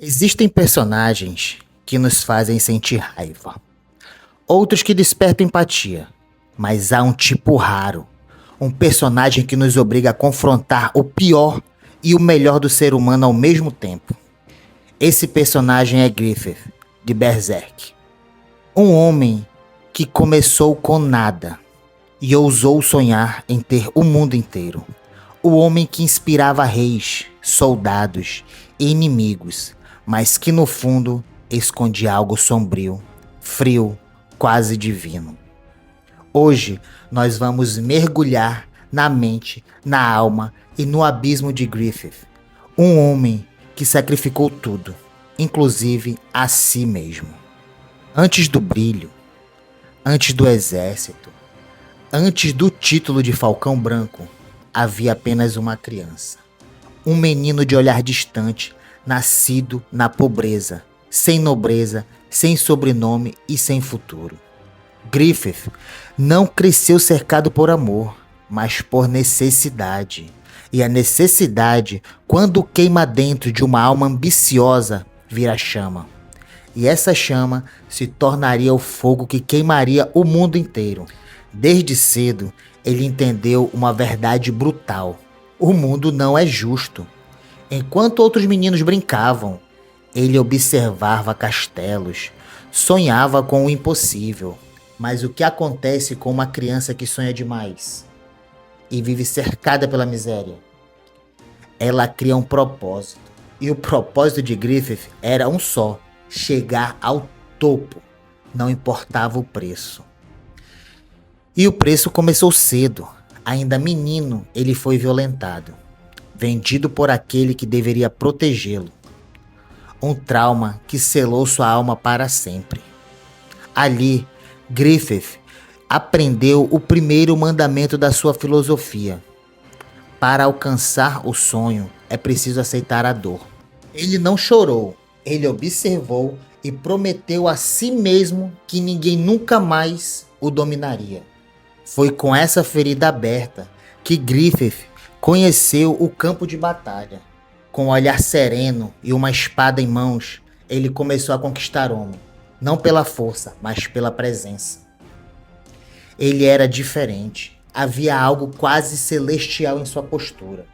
Existem personagens que nos fazem sentir raiva, outros que despertam empatia, mas há um tipo raro, um personagem que nos obriga a confrontar o pior e o melhor do ser humano ao mesmo tempo. Esse personagem é Griffith, de Berserk. Um homem que começou com nada e ousou sonhar em ter o mundo inteiro. O homem que inspirava reis, soldados e inimigos, mas que no fundo escondia algo sombrio, frio, quase divino. Hoje nós vamos mergulhar na mente, na alma e no abismo de Griffith, um homem que sacrificou tudo, inclusive a si mesmo. Antes do brilho, antes do exército, antes do título de Falcão Branco, havia apenas uma criança. Um menino de olhar distante, nascido na pobreza, sem nobreza, sem sobrenome e sem futuro. Griffith não cresceu cercado por amor, mas por necessidade. E a necessidade, quando queima dentro de uma alma ambiciosa, vira chama. E essa chama se tornaria o fogo que queimaria o mundo inteiro. Desde cedo, ele entendeu uma verdade brutal. O mundo não é justo. Enquanto outros meninos brincavam, ele observava castelos, sonhava com o impossível. Mas o que acontece com uma criança que sonha demais e vive cercada pela miséria? Ela cria um propósito. E o propósito de Griffith era um só: chegar ao topo. Não importava o preço. E o preço começou cedo. Ainda menino, ele foi violentado, vendido por aquele que deveria protegê-lo. Um trauma que selou sua alma para sempre. Ali, Griffith aprendeu o primeiro mandamento da sua filosofia. Para alcançar o sonho, é preciso aceitar a dor. Ele não chorou, ele observou e prometeu a si mesmo que ninguém nunca mais o dominaria. Foi com essa ferida aberta que Griffith conheceu o campo de batalha. Com um olhar sereno e uma espada em mãos, ele começou a conquistar homem. Não pela força, mas pela presença. Ele era diferente. Havia algo quase celestial em sua postura.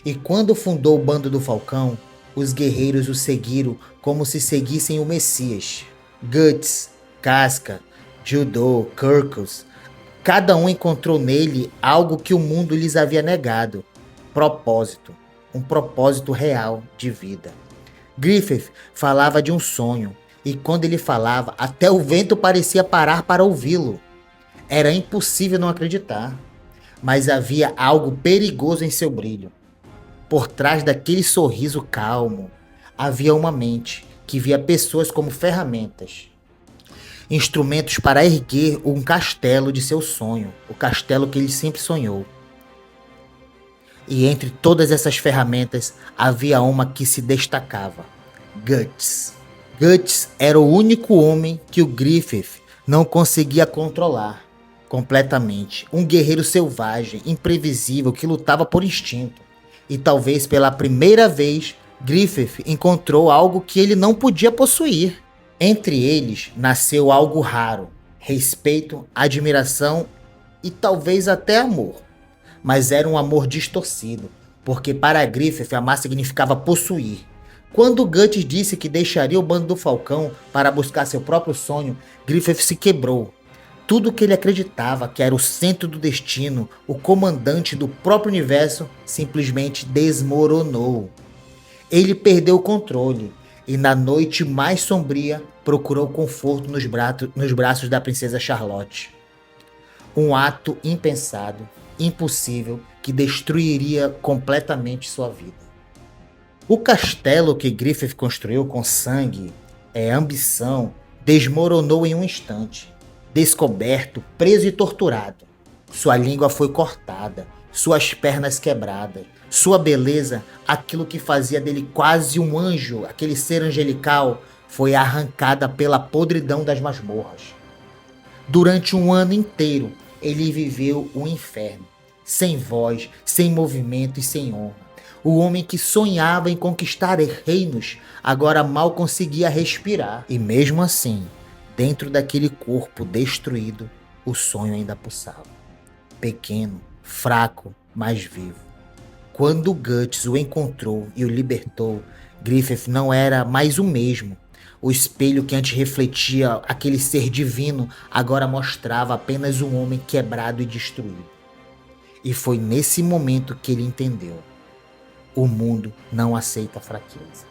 E quando fundou o Bando do Falcão, os guerreiros o seguiram como se seguissem o Messias. Guts, Casca, Judo, Kirkus, cada um encontrou nele algo que o mundo lhes havia negado. Propósito. Um propósito real de vida. Griffith falava de um sonho. E quando ele falava, até o vento parecia parar para ouvi-lo. Era impossível não acreditar. Mas havia algo perigoso em seu brilho. Por trás daquele sorriso calmo, havia uma mente que via pessoas como ferramentas. Instrumentos para erguer um castelo de seu sonho. O castelo que ele sempre sonhou. E entre todas essas ferramentas, havia uma que se destacava. Guts. Guts era o único homem que o Griffith não conseguia controlar completamente. Um guerreiro selvagem, imprevisível, que lutava por instinto. E talvez pela primeira vez, Griffith encontrou algo que ele não podia possuir. Entre eles, nasceu algo raro. Respeito, admiração e talvez até amor. Mas era um amor distorcido, porque para Griffith amar significava possuir. Quando Guts disse que deixaria o Bando do Falcão para buscar seu próprio sonho, Griffith se quebrou. Tudo que ele acreditava que era o centro do destino, o comandante do próprio universo, simplesmente desmoronou. Ele perdeu o controle e na noite mais sombria procurou conforto nos braços da princesa Charlotte. Um ato impensado, impossível, que destruiria completamente sua vida. O castelo que Griffith construiu com sangue e ambição desmoronou em um instante. Descoberto, preso e torturado. Sua língua foi cortada, suas pernas quebradas, sua beleza, aquilo que fazia dele quase um anjo, aquele ser angelical, foi arrancada pela podridão das masmorras. Durante um ano inteiro, ele viveu o inferno, sem voz, sem movimento e sem honra. O homem que sonhava em conquistar reinos agora mal conseguia respirar. E mesmo assim, dentro daquele corpo destruído, o sonho ainda pulsava. Pequeno, fraco, mas vivo. Quando Guts o encontrou e o libertou, Griffith não era mais o mesmo. O espelho que antes refletia aquele ser divino agora mostrava apenas um homem quebrado e destruído. E foi nesse momento que ele entendeu. O mundo não aceita fraqueza.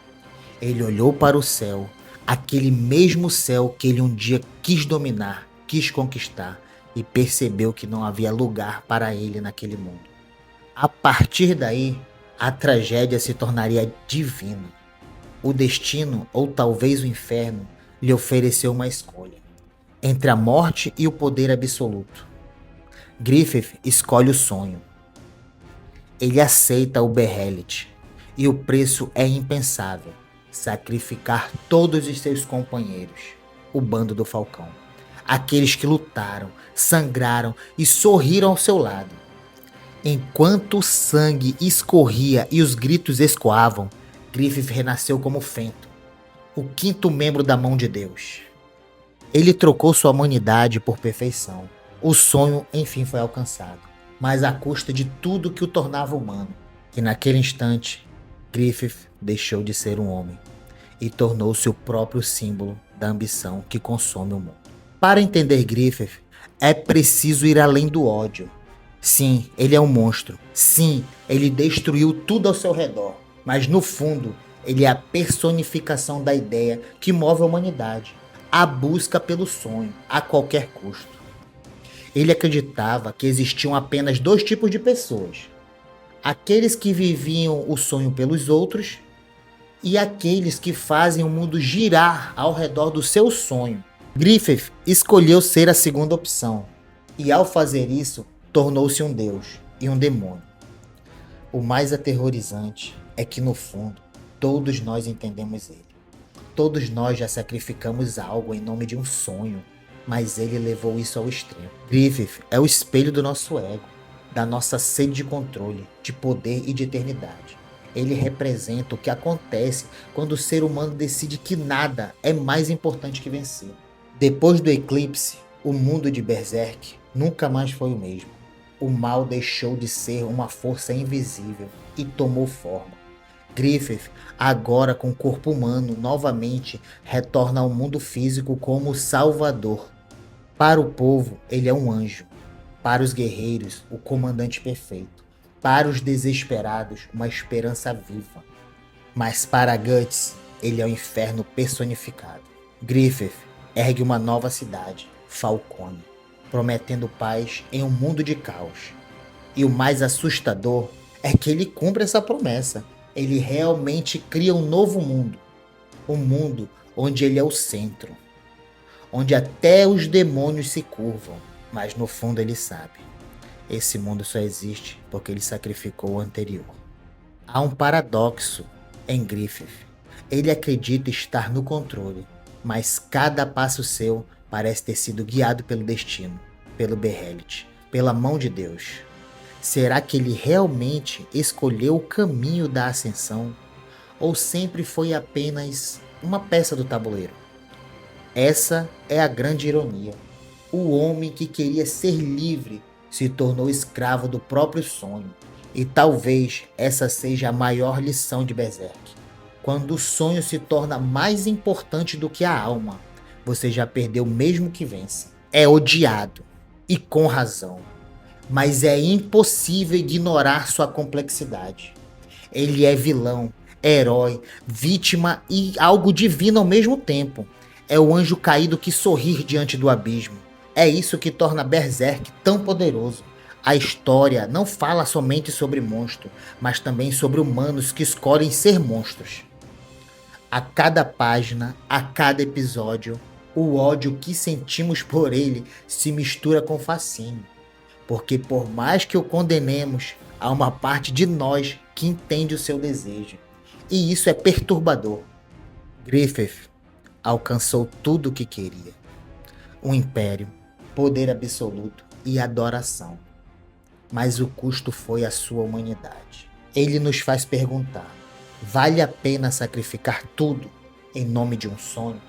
Ele olhou para o céu, aquele mesmo céu que ele um dia quis dominar, quis conquistar, e percebeu que não havia lugar para ele naquele mundo. A partir daí, a tragédia se tornaria divina. O destino, ou talvez o inferno, lhe ofereceu uma escolha entre a morte e o poder absoluto. Griffith escolhe o sonho. Ele aceita o Behelit, e o preço é impensável: sacrificar todos os seus companheiros, o bando do Falcão, aqueles que lutaram, sangraram e sorriram ao seu lado. Enquanto o sangue escorria e os gritos escoavam, Griffith renasceu como Fento, o quinto membro da mão de Deus. Ele trocou sua humanidade por perfeição. O sonho enfim foi alcançado, mas à custa de tudo que o tornava humano. E naquele instante, Griffith deixou de ser um homem e tornou-se o próprio símbolo da ambição que consome o mundo. Para entender Griffith, é preciso ir além do ódio. Sim, ele é um monstro. Sim, ele destruiu tudo ao seu redor. Mas no fundo, ele é a personificação da ideia que move a humanidade. A busca pelo sonho, a qualquer custo. Ele acreditava que existiam apenas dois tipos de pessoas: aqueles que viviam o sonho pelos outros e aqueles que fazem o mundo girar ao redor do seu sonho. Griffith escolheu ser a segunda opção, e ao fazer isso, tornou-se um deus e um demônio. O mais aterrorizante é que, no fundo, todos nós entendemos ele. Todos nós já sacrificamos algo em nome de um sonho, mas ele levou isso ao extremo. Griffith é o espelho do nosso ego, da nossa sede de controle, de poder e de eternidade. Ele representa o que acontece quando o ser humano decide que nada é mais importante que vencer. Depois do eclipse, o mundo de Berserk nunca mais foi o mesmo. O mal deixou de ser uma força invisível e tomou forma. Griffith, agora com corpo humano, novamente retorna ao mundo físico como o Salvador. Para o povo, ele é um anjo. Para os guerreiros, o comandante perfeito. Para os desesperados, uma esperança viva. Mas para Guts, ele é o inferno personificado. Griffith ergue uma nova cidade, Falcone, prometendo paz em um mundo de caos. E o mais assustador é que ele cumpre essa promessa. Ele realmente cria um novo mundo. Um mundo onde ele é o centro. Onde até os demônios se curvam. Mas no fundo ele sabe: esse mundo só existe porque ele sacrificou o anterior. Há um paradoxo em Griffith. Ele acredita estar no controle, mas cada passo seu parece ter sido guiado pelo destino, pelo Behelit, pela mão de Deus. Será que ele realmente escolheu o caminho da ascensão? Ou sempre foi apenas uma peça do tabuleiro? Essa é a grande ironia. O homem que queria ser livre se tornou escravo do próprio sonho. E talvez essa seja a maior lição de Berserk. Quando o sonho se torna mais importante do que a alma, você já perdeu mesmo que vença. É odiado, e com razão. Mas é impossível ignorar sua complexidade. Ele é vilão, herói, vítima e algo divino ao mesmo tempo. É o anjo caído que sorri diante do abismo. É isso que torna Berserk tão poderoso. A história não fala somente sobre monstros, mas também sobre humanos que escolhem ser monstros. A cada página, a cada episódio, o ódio que sentimos por ele se mistura com fascínio. Porque por mais que o condenemos, há uma parte de nós que entende o seu desejo. E isso é perturbador. Griffith alcançou tudo o que queria. Um império, poder absoluto e adoração. Mas o custo foi a sua humanidade. Ele nos faz perguntar: vale a pena sacrificar tudo em nome de um sonho?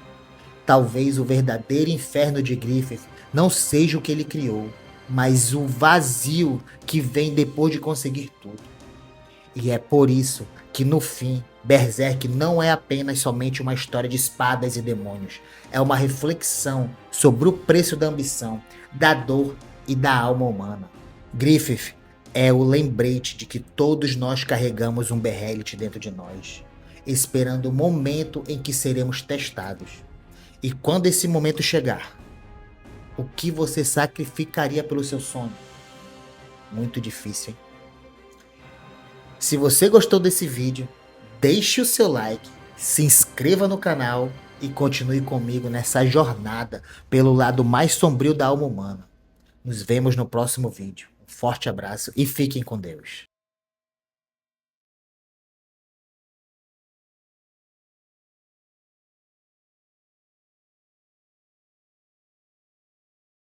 Talvez o verdadeiro inferno de Griffith não seja o que ele criou, mas o vazio que vem depois de conseguir tudo. E é por isso que no fim, Berserk não é apenas somente uma história de espadas e demônios. É uma reflexão sobre o preço da ambição, da dor e da alma humana. Griffith é o lembrete de que todos nós carregamos um Behelit dentro de nós, esperando o momento em que seremos testados. E quando esse momento chegar, o que você sacrificaria pelo seu sonho? Muito difícil, hein? Se você gostou desse vídeo, deixe o seu like, se inscreva no canal e continue comigo nessa jornada pelo lado mais sombrio da alma humana. Nos vemos no próximo vídeo. Um forte abraço e fiquem com Deus.